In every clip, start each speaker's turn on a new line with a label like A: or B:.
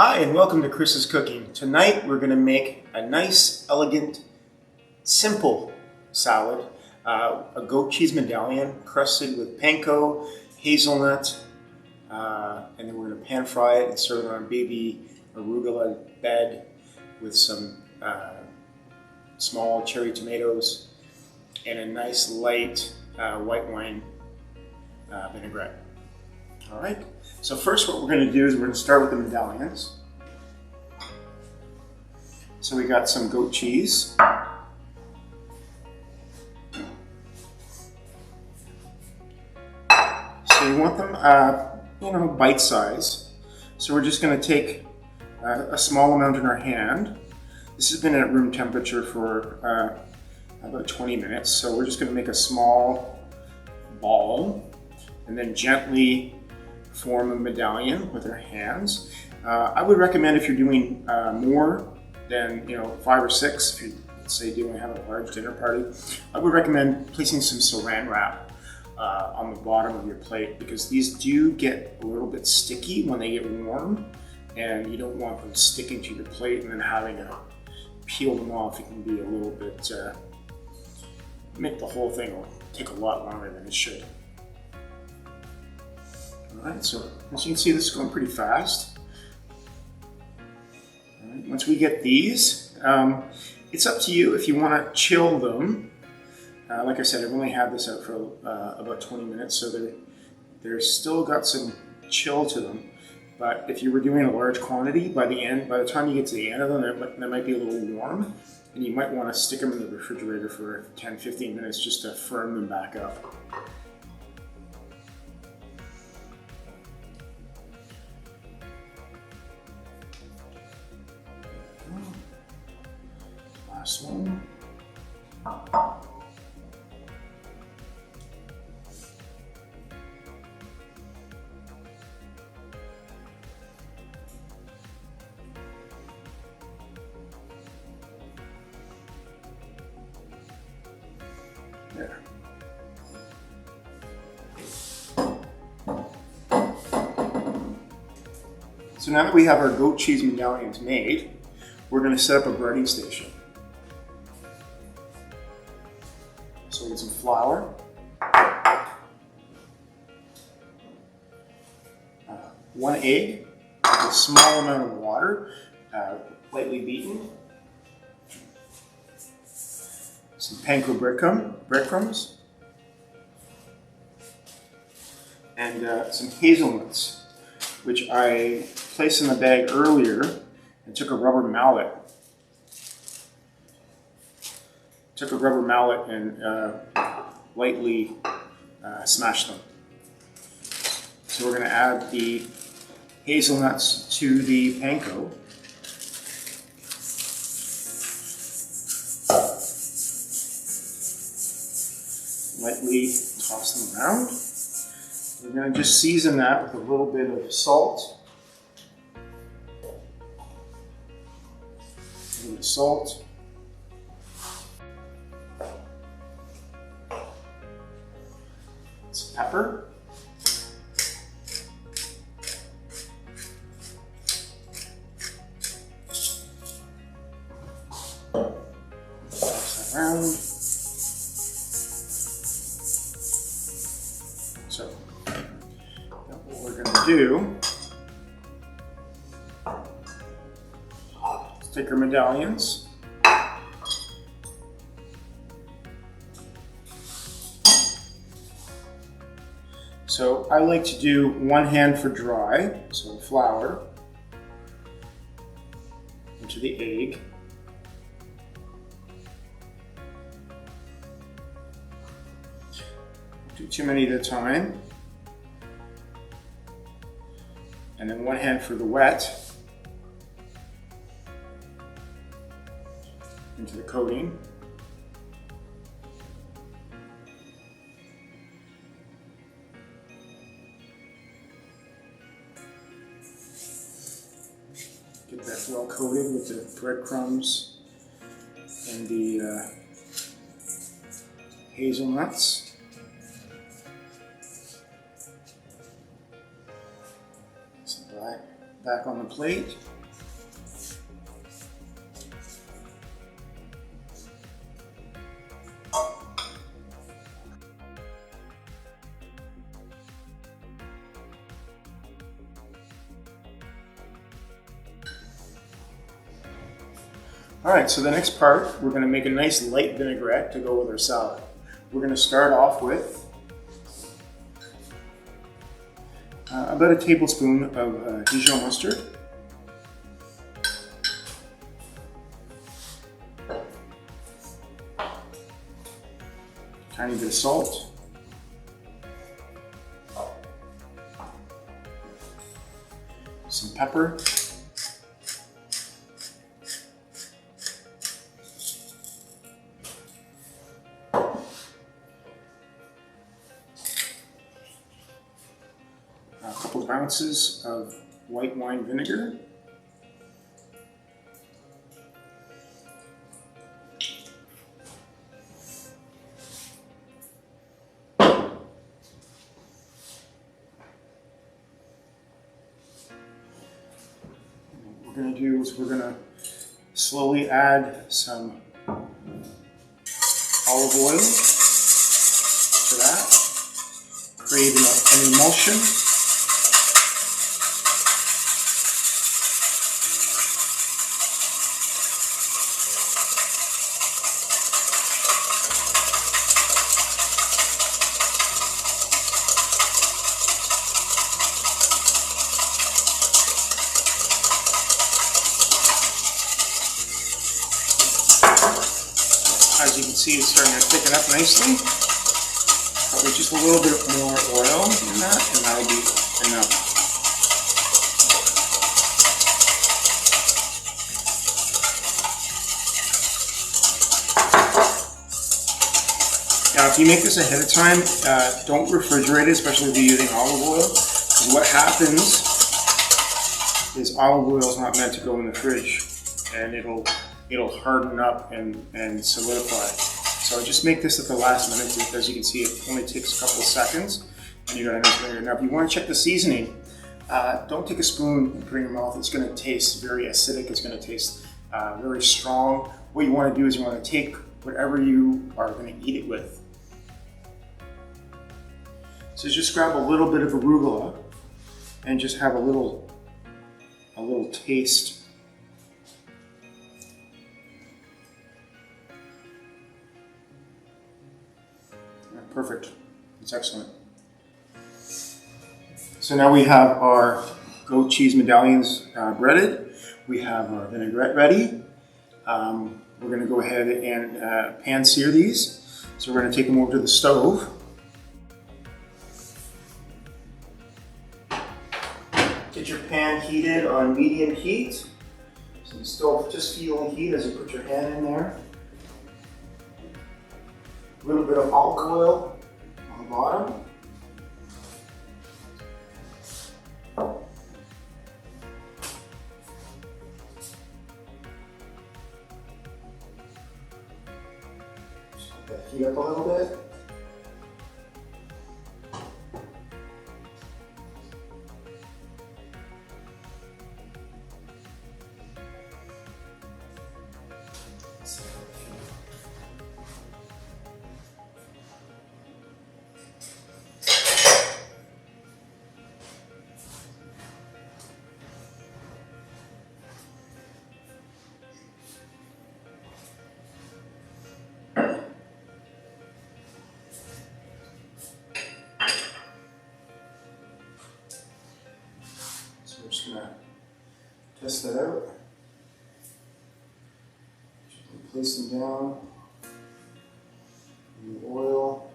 A: Hi and welcome to Chris's Cooking. Tonight we're going to make a nice, elegant, simple salad. A goat cheese medallion crusted with panko, hazelnut, and then we're going to pan fry it and serve it on a baby arugula bed with some small cherry tomatoes and a nice light white wine vinaigrette. All right, so first what we're going to do is we're going to start with the medallions. So we got some goat cheese. So you want them, bite size. So we're just going to take a small amount in our hand. This has been at room temperature for about 20 minutes. So we're just going to make a small ball and then gently form a medallion with our hands. I would recommend if you're doing more than 5 or 6, if you say do have a large dinner party, I would recommend placing some saran wrap on the bottom of your plate, because these do get a little bit sticky when they get warm, and you don't want them sticking to your plate and then having to peel them off. It can be a little bit, make the whole thing take a lot longer than it should. Alright, so as you can see, this is going pretty fast. Alright, once we get these, it's up to you if you want to chill them. Like I said, I've only had this out for about 20 minutes, so they're still got some chill to them. But if you were doing a large quantity, by the time you get to the end of them, they might be a little warm, and you might want to stick them in the refrigerator for 10-15 minutes just to firm them back up. Last one. There. So now that we have our goat cheese medallions made, we're going to set up a breading station. So we get some flour, one egg, a small amount of water, lightly beaten, some panko breadcrumbs, and some hazelnuts, which I placed in the bag earlier and took a rubber mallet. And lightly smashed them. So we're going to add the hazelnuts to the panko. Lightly toss them around. We're going to just season that with a little bit of salt. A little bit of salt. Some pepper. Toss that around. So, what we're going to do is take our medallions. So I like to do one hand for dry, so flour into the egg. Don't do too many at a time. And then one hand for the wet into the coating. Get that well coated with the breadcrumbs and the hazelnuts. Some back on the plate. All right, so the next part, we're going to make a nice light vinaigrette to go with our salad. We're going to start off with about a tablespoon of Dijon mustard, tiny bit of salt, some pepper, a couple of ounces of white wine vinegar, what we're going to do is we're going to slowly add some olive oil to that, create an emulsion. As you can see, it's starting to thicken up nicely. Probably just a little bit more oil in that, and that'll be enough. Now, if you make this ahead of time, don't refrigerate it, especially if you're using olive oil, because what happens is olive oil is not meant to go in the fridge, and it'll harden up and solidify. So just make this at the last minute. As you can see, it only takes a couple of seconds, and you got a nice vinaigrette. Now, if you want to check the seasoning, don't take a spoon and put it in your mouth. It's going to taste very acidic. It's going to taste very strong. What you want to do is you want to take whatever you are going to eat it with. So just grab a little bit of arugula and just have a little taste. Perfect. It's excellent. So now we have our goat cheese medallions breaded. We have our vinaigrette ready. We're going to go ahead and pan sear these. So we're going to take them over to the stove. Get your pan heated on medium heat. So you still just feel the heat as you put your hand in there. A little bit of olive oil on the bottom. Just let that heat up a little bit. So we're just going to test that out. Place them down in the oil.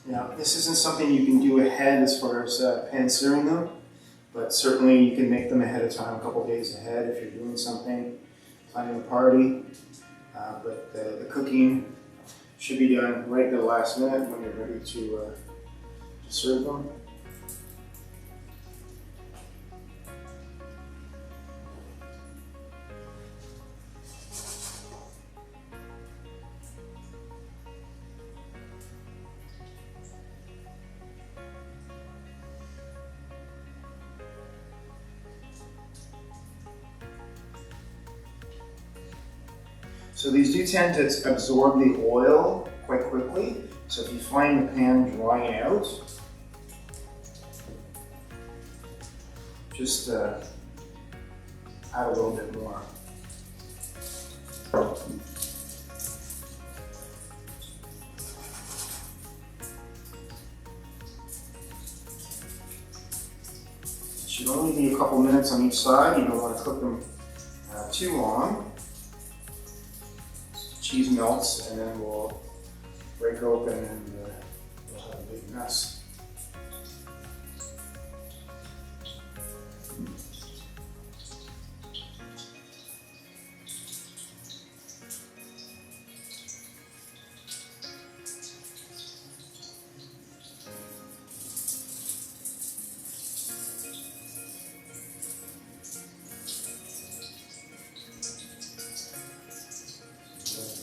A: Now, this isn't something you can do ahead as far as pan searing them, but certainly you can make them ahead of time, a couple days ahead if you're doing something, planning a party. But the cooking should be done right at the last minute when you're ready to serve them. So these do tend to absorb the oil quite quickly. So if you find the pan drying out, just add a little bit more. It should only be a couple minutes on each side. You don't want to cook them too long. Cheese melts and then we'll break open and we'll have a big mess.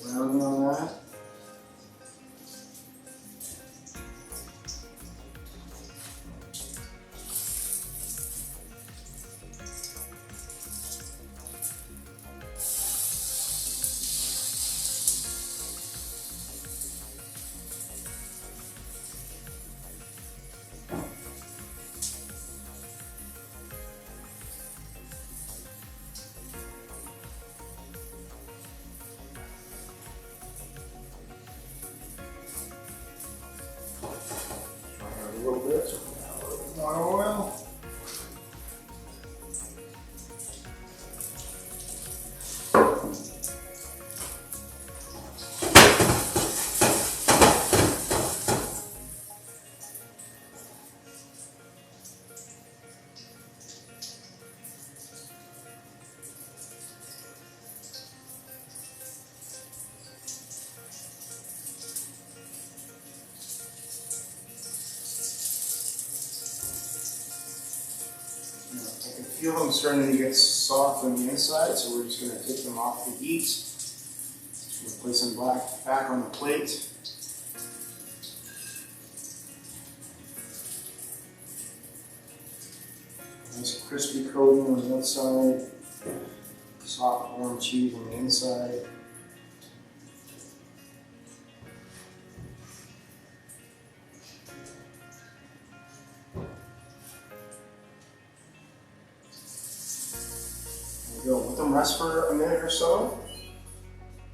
A: Browning on that. A little bit, so a little bit more oil. I can feel them starting to get soft on the inside, so we're just going to take them off the heat. We'll place them back on the plate. Nice crispy coating on the outside, soft warm cheese on the inside. Go let them rest for a minute or so,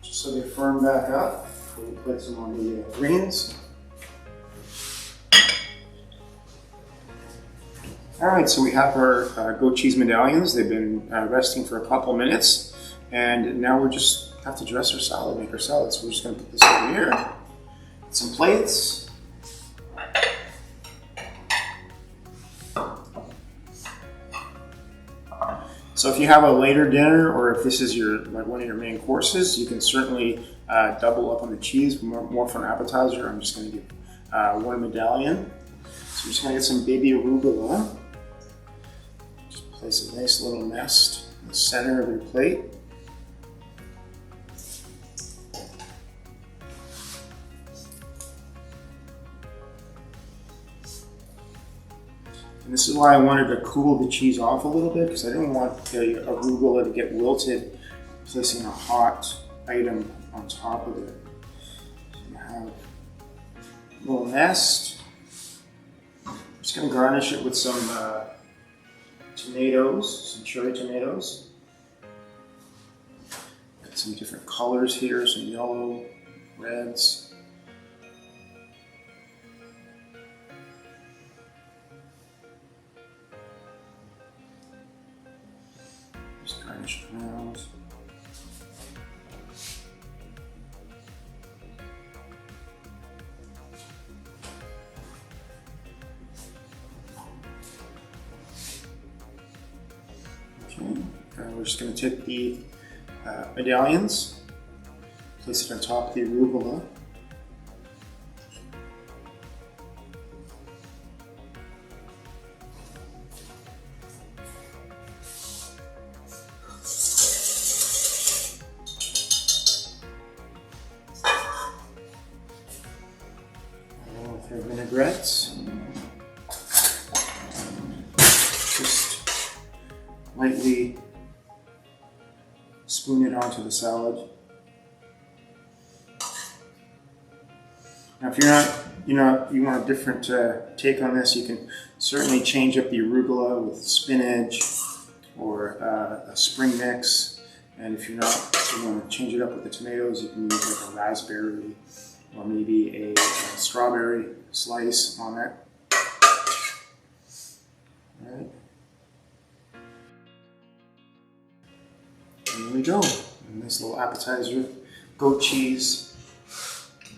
A: just so they firm back up before we place them on the greens. All right, so we have our goat cheese medallions. They've been resting for a couple minutes, and now we just have to dress our salad, make our salad. So we're just going to put this over here. Get some plates. So if you have a later dinner, or if this is one of your main courses, you can certainly double up on the cheese, more for an appetizer. I'm just going to get one medallion. So we're just going to get some baby arugula. Just place a nice little nest in the center of your plate. And this is why I wanted to cool the cheese off a little bit, because I didn't want the arugula to get wilted placing a hot item on top of it. So you have a little nest. I'm just going to garnish it with some tomatoes, some cherry tomatoes. Got some different colors here, some yellow, reds. Just garnish it around. Okay, we're just going to take the medallions, place it on top of the arugula. With our vinaigrettes, just lightly spoon it onto the salad. Now, if you're not you know, you want a different take on this, you can certainly change up the arugula with spinach or a spring mix. And if you're not, if you want to change it up with the tomatoes, you can use like a raspberry or maybe a strawberry slice on it. All right. And there we go. A nice little appetizer. Goat cheese,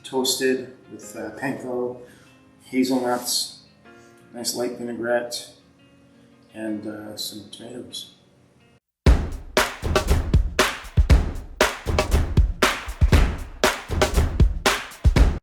A: toasted with panko, hazelnuts, nice light vinaigrette, and some tomatoes.